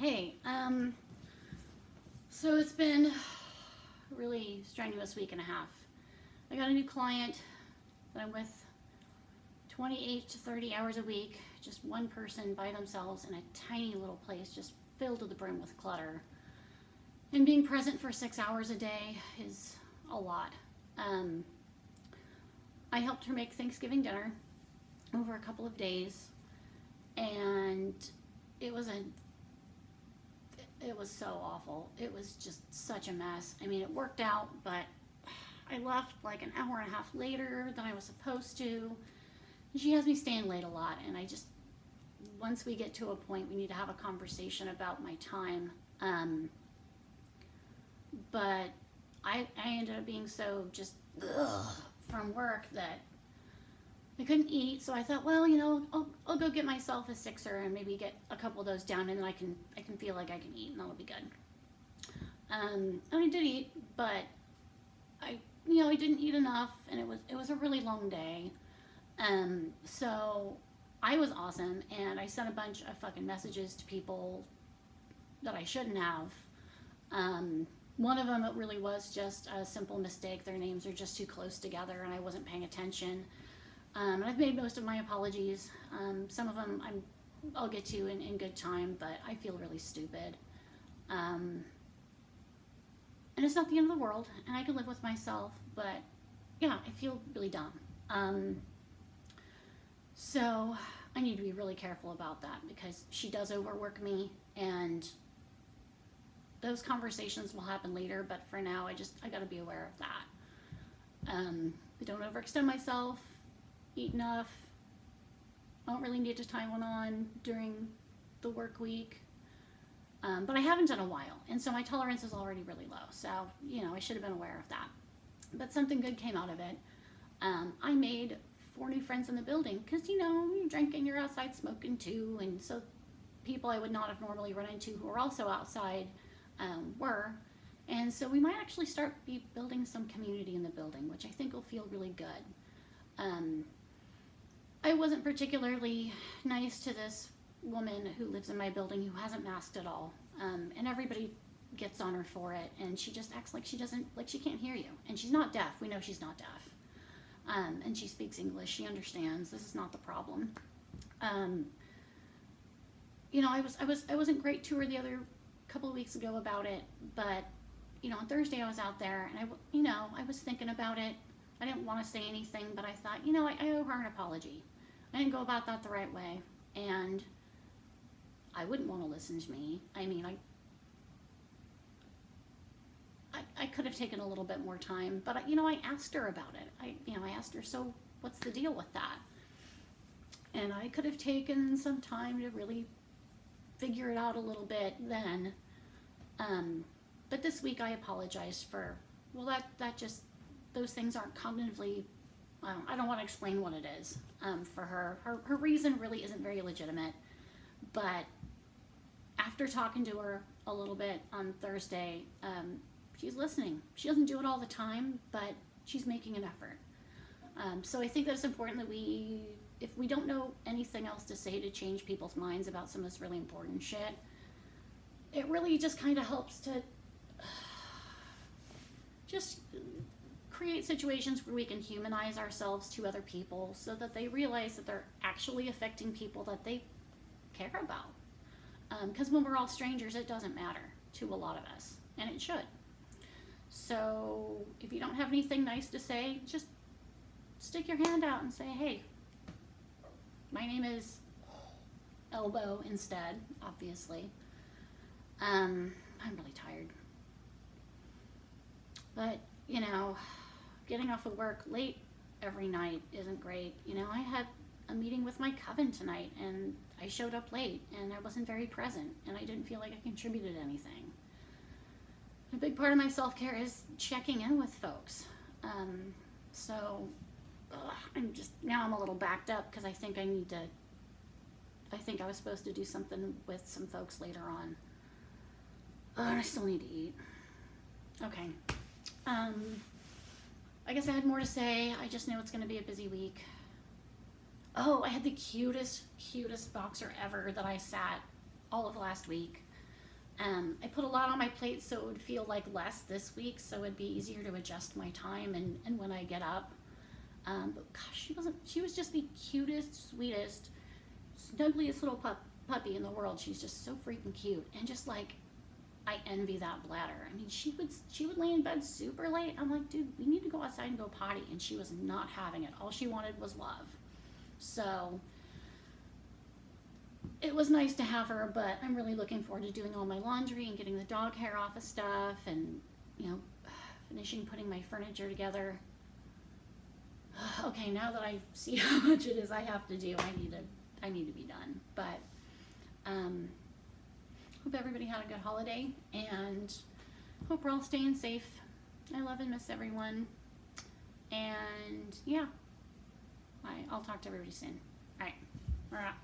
Hey, so it's been a really strenuous week and a half. I got a new client that I'm with 28 to 30 hours a week, just one person by themselves in a tiny little place, just filled to the brim with clutter. And being present for 6 hours a day is a lot. Um, I helped her make Thanksgiving dinner over a couple of days, and it was a it was so awful. It was just such a mess. I mean, it worked out, but I left like an hour and a half later than I was supposed to. And she has me staying late a lot, and I just, once we get to a point, we need to have a conversation about my time. But I ended up being so just from work that I couldn't eat, so I thought, well, I'll go get myself a sixer and maybe get a couple of those down, and then I can feel like I can eat, and that'll be good. And I did eat, but I didn't eat enough, and it was a really long day. So I was awesome, and I sent a bunch of fucking messages to people that I shouldn't have. One of them, it really was just a simple mistake. Their names are just too close together, and I wasn't paying attention. And I've made most of my apologies. Some of them I'll get to in good time, but I feel really stupid. Um, and it's not the end of the world, and I can live with myself, but yeah, I feel really dumb. Um, so I need to be really careful about that because she does overwork me, and those conversations will happen later, but for now, I gotta be aware of that. I don't overextend myself, eat enough. I don't really need to tie one on during the work week. But I haven't done a while, and so my tolerance is already really low. So, I should have been aware of that. But something good came out of it. I made 4 new friends in the building because, you're drinking, you're outside smoking too. And so people I would not have normally run into who are also outside were. And so we might actually start building some community in the building, which I think will feel really good. Um, I wasn't particularly nice to this woman who lives in my building who hasn't masked at all. And everybody gets on her for it, and she just acts like she doesn't, like she can't hear you. And she's not deaf. We know she's not deaf. And she speaks English. She understands. This is not the problem. Um, I wasn't great to her the other couple of weeks ago about it, but on Thursday I was out there, and I was thinking about it. I didn't want to say anything, but I thought, I owe her an apology. I didn't go about that the right way, and I wouldn't want to listen to me. I mean, I could have taken a little bit more time, but I asked her about it. I asked her, so what's the deal with that? And I could have taken some time to really figure it out a little bit then. But this week I apologized for, well, that just, those things aren't cognitively, I don't want to explain what it is for her. Her reason really isn't very legitimate, but after talking to her a little bit on Thursday, she's listening. She doesn't do it all the time, but she's making an effort. So I think that it's important that if we don't know anything else to say to change people's minds about some of this really important shit, it really just kind of helps to just create situations where we can humanize ourselves to other people so that they realize that they're actually affecting people that they care about. Because when we're all strangers, it doesn't matter to a lot of us, and it should. So if you don't have anything nice to say, just stick your hand out and say, hey, my name is Elbow instead, obviously. I'm really tired. But, getting off of work late every night isn't great. I had a meeting with my coven tonight, and I showed up late, and I wasn't very present, and I didn't feel like I contributed anything. A big part of my self-care is checking in with folks. So I'm a little backed up because I think I was supposed to do something with some folks later on. And I still need to eat. Okay. I guess I had more to say. I just know it's going to be a busy week. Oh, I had the cutest boxer ever that I sat all of last week. I put a lot on my plate, so it would feel like less this week, so it'd be easier to adjust my time and when I get up. But gosh, she was just the cutest, sweetest, snuggliest little puppy in the world. She's just so freaking cute, and just like, I envy that bladder. I mean, she would lay in bed super late. I'm like, dude, we need to go outside and go potty, and she was not having it. All she wanted was love. So it was nice to have her, but I'm really looking forward to doing all my laundry and getting the dog hair off of stuff, and finishing putting my furniture together. Okay, now that I see how much it is I have to do, I need to be done. But hope everybody had a good holiday, and hope we're all staying safe. I love and miss everyone. And yeah, I'll talk to everybody soon. All right, we're out.